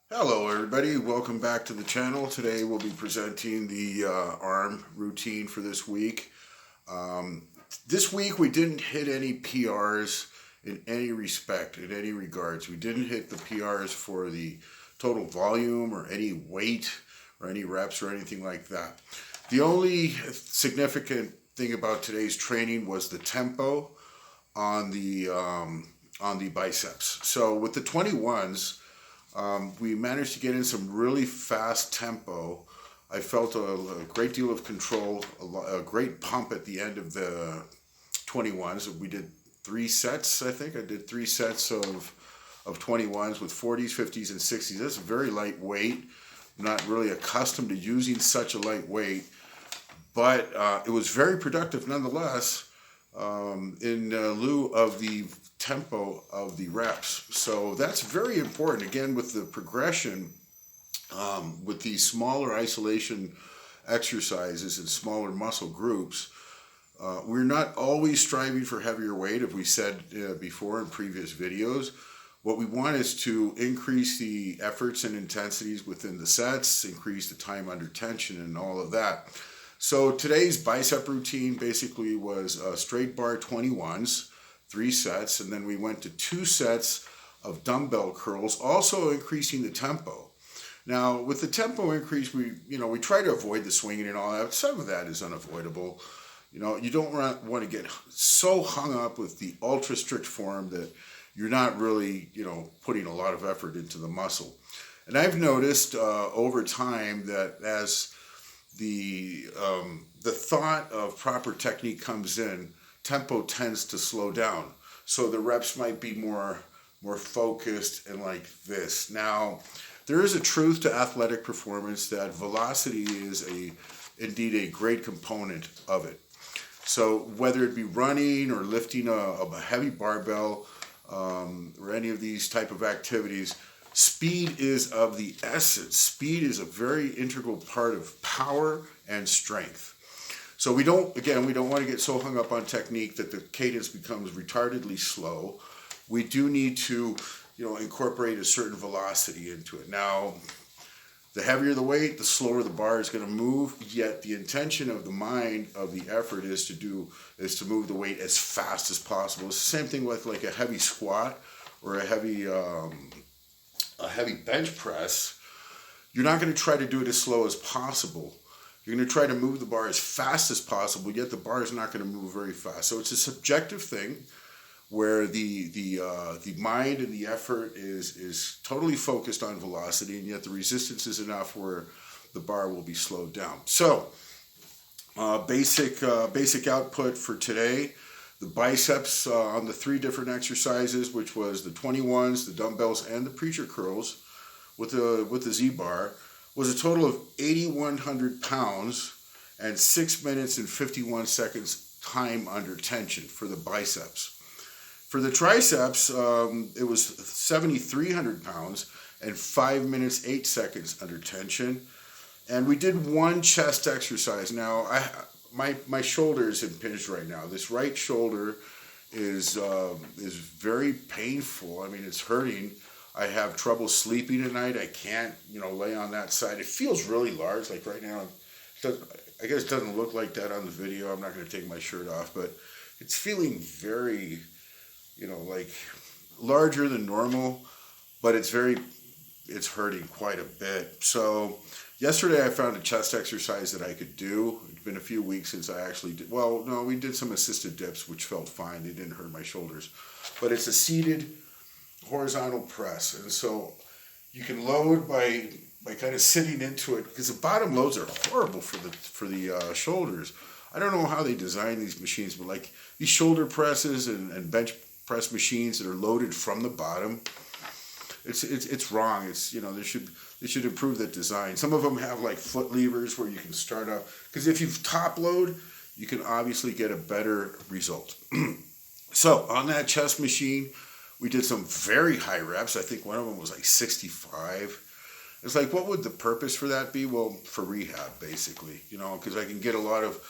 Hello everybody, welcome back to the channel. Today we'll be presenting the arm routine for this week. This week we didn't hit any PRs in any respect, in any regards. We didn't hit the PRs for the total volume or any weight or any reps or anything like that. The only significant thing about today's training was the tempo on the biceps. So with the 21s, we managed to get in some really fast tempo. I felt a great deal of control, a great pump at the end of the 21s. We did 3 sets, I think. I did 3 sets of 21s with 40s, 50s, and 60s. That's very lightweight. I'm not really accustomed to using such a lightweight, but it was very productive nonetheless in lieu of the tempo of the reps. So that's very important. Again, with the progression, with these smaller isolation exercises and smaller muscle groups, we're not always striving for heavier weight, as we said before in previous videos. What we want is to increase the efforts and intensities within the sets, increase the time under tension and all of that. So today's bicep routine basically was straight bar 21s, 3 sets, and then we went to 2 sets of dumbbell curls, also increasing the tempo. Now, with the tempo increase, we try to avoid the swinging and all that. Some of that is unavoidable. You don't want to get so hung up with the ultra strict form that you're not really, putting a lot of effort into the muscle. And I've noticed over time that as the thought of proper technique comes in, tempo tends to slow down. So the reps might be more focused and like this. Now, there is a truth to athletic performance that velocity is indeed a great component of it. So whether it be running or lifting a heavy barbell or any of these type of activities, speed is of the essence. Speed is a very integral part of power and strength. So we don't want to get so hung up on technique that the cadence becomes retardedly slow. We do need to, incorporate a certain velocity into it. Now, the heavier the weight, the slower the bar is going to move, yet the intention of the mind of the effort is to move the weight as fast as possible. It's the same thing with like a heavy squat or a heavy bench press. You're not going to try to do it as slow as possible. You're going to try to move the bar as fast as possible, yet the bar is not going to move very fast. So it's a subjective thing where the mind and the effort is totally focused on velocity, and yet the resistance is enough where the bar will be slowed down. So basic output for today: the biceps on the 3 different exercises, which was the 21s, the dumbbells, and the preacher curls with the Z bar, was a total of 8,100 pounds and 6 minutes and 51 seconds time under tension for the biceps. For the triceps, it was 7,300 pounds and 5 minutes 8 seconds under tension. And we did 1 chest exercise. Now, my shoulder is impinged right now. This right shoulder is very painful. I mean, it's hurting. I have trouble sleeping at night. I can't, lay on that side. It feels really large. Like right now, I guess it doesn't look like that on the video. I'm not going to take my shirt off, but it's feeling very, like larger than normal, but it's hurting quite a bit. So yesterday I found a chest exercise that I could do. It's been a few weeks since I actually did. Well, no, we did some assisted dips, which felt fine. They didn't hurt my shoulders, but it's a seated horizontal press, and so you can load by kind of sitting into it, because the bottom loads are horrible for the shoulders. I don't know how they design these machines, but like these shoulder presses and bench press machines that are loaded from the bottom, it's wrong. It's they should improve that design. Some of them have like foot levers where you can start up, because if you top load, you can obviously get a better result. So on that chest machine, we did some very high reps. I think one of them was like 65. It's like, what would the purpose for that be? Well, for rehab, basically, because I can get a lot of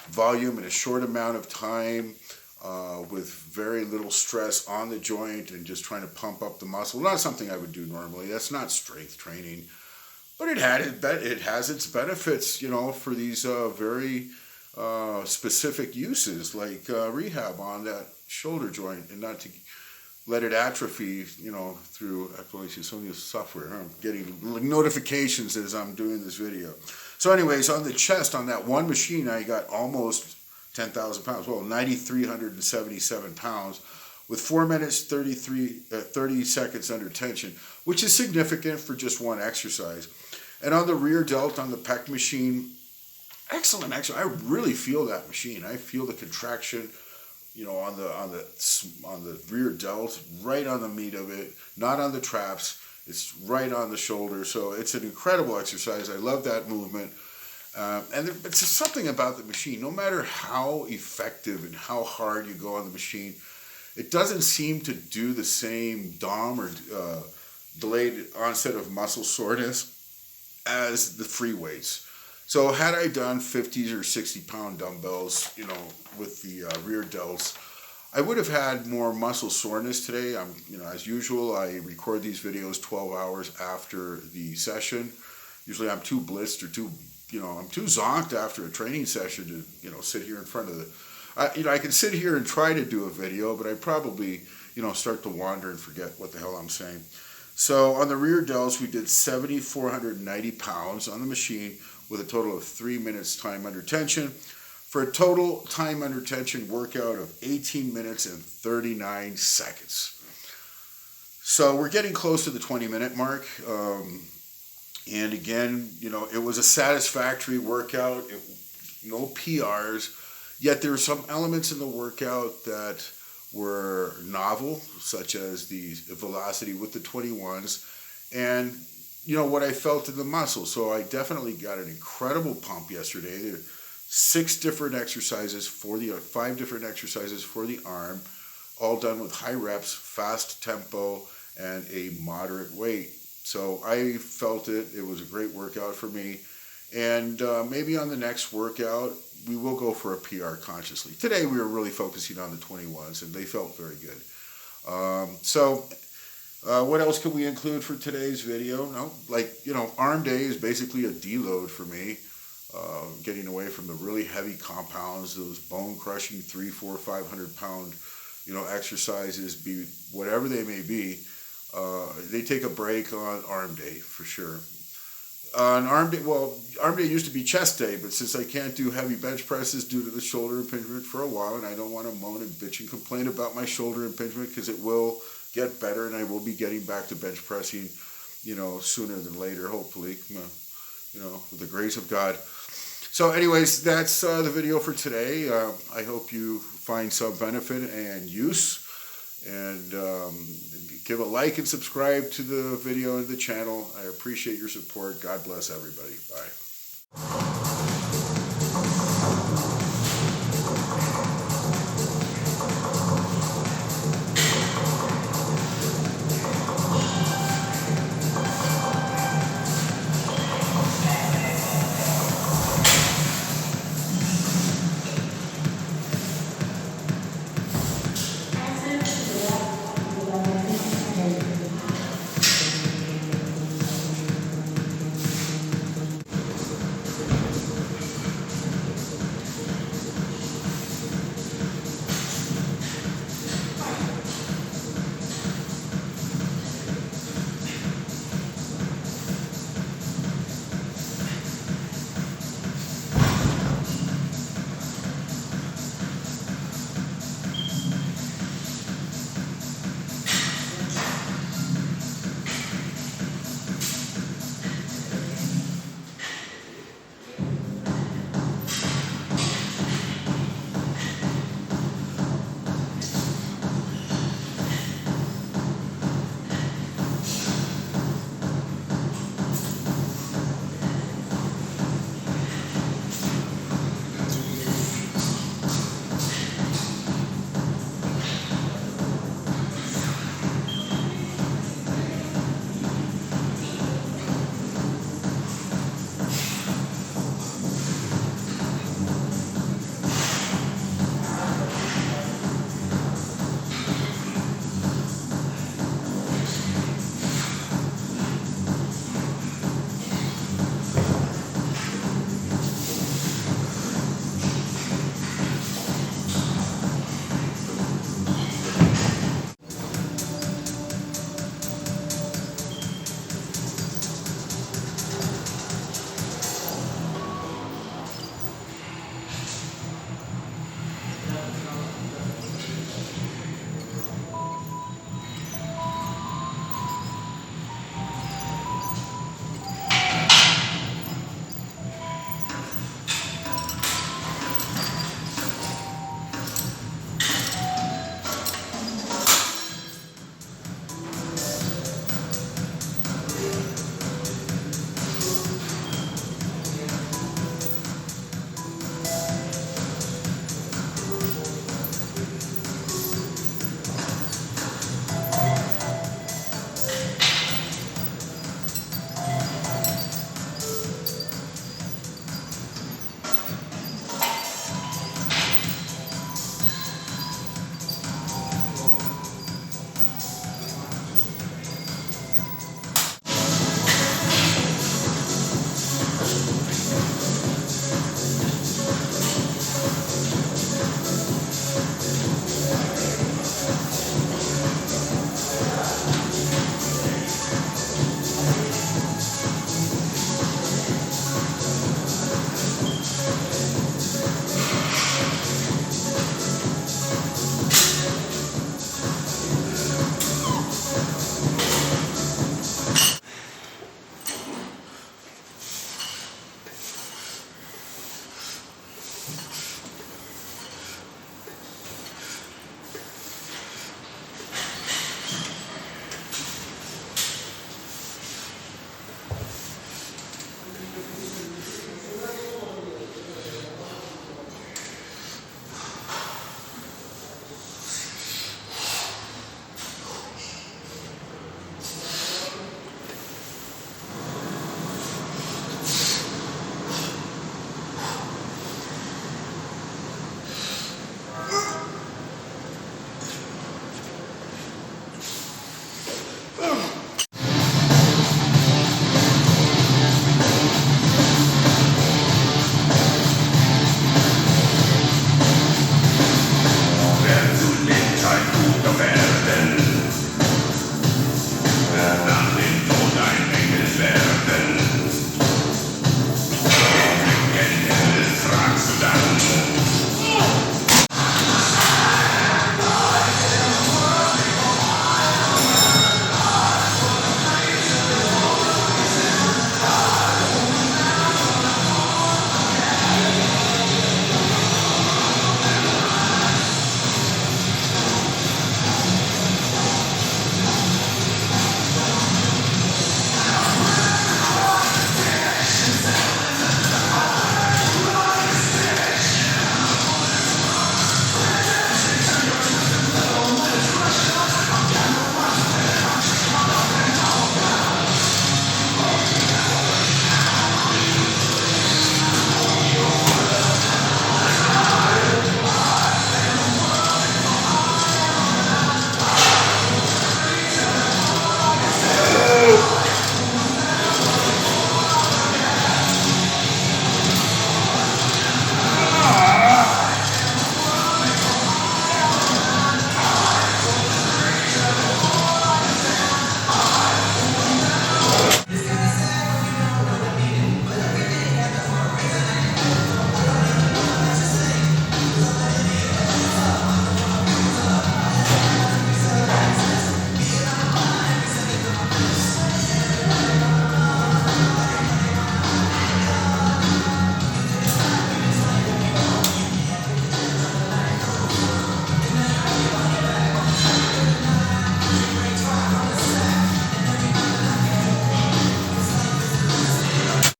volume in a short amount of time. with very little stress on the joint and just trying to pump up the muscle. Not something I would do normally. That's not strength training, but it has its benefits, you know, for these very specific uses, like rehab on that shoulder joint, and not to let it atrophy, you know, through software. I'm getting notifications as I'm doing this video. So anyways, on the chest, on that one machine, I got almost 10,000 pounds, well, 9,377 pounds with 4 minutes, 30 seconds under tension, which is significant for just one exercise. And on the rear delt, on the pec machine, excellent. Actually, I really feel that machine. I feel the contraction, you know, on the rear delt, right on the meat of it, not on the traps. It's right on the shoulder. So it's an incredible exercise. I love that movement. And it's something about the machine. No matter how effective and how hard you go on the machine, it doesn't seem to do the same DOM or delayed onset of muscle soreness as the free weights. So had I done 50 or 60 pound dumbbells, you know, with the rear delts, I would have had more muscle soreness today. You know, as usual, I record these videos 12 hours after the session. Usually I'm too blitzed or I'm too zonked after a training session to, you know, sit here in front of I can sit here and try to do a video, but I probably, you know, start to wander and forget what the hell I'm saying. So on the rear delts, we did 7,490 pounds on the machine with a total of 3 minutes time under tension, for a total time under tension workout of 18 minutes and 39 seconds. So we're getting close to the 20-minute mark. And again, you know, it was a satisfactory workout, no PRs, yet there were some elements in the workout that were novel, such as the velocity with the 21s, and, you know, what I felt in the muscle. So I definitely got an incredible pump yesterday. There were 5 different exercises for the arm, all done with high reps, fast tempo, and a moderate weight. So I felt it was a great workout for me. And maybe on the next workout, we will go for a PR consciously. Today we were really focusing on the 21s, and they felt very good. What else can we include for today's video? No, like, you know, arm day is basically a deload for me. Getting away from the really heavy compounds, those bone-crushing 300, 400, 500 pound, you know, exercises, be whatever they may be. They take a break on arm day for sure. On arm day, well, arm day used to be chest day, but since I can't do heavy bench presses due to the shoulder impingement for a while, and I don't want to moan and bitch and complain about my shoulder impingement, because it will get better, and I will be getting back to bench pressing, you know, sooner than later, hopefully, you know, with the grace of God. So anyways, that's the video for today. I hope you find some benefit and use, and give a like and subscribe to the video and the channel. I appreciate your support. God bless everybody. Bye.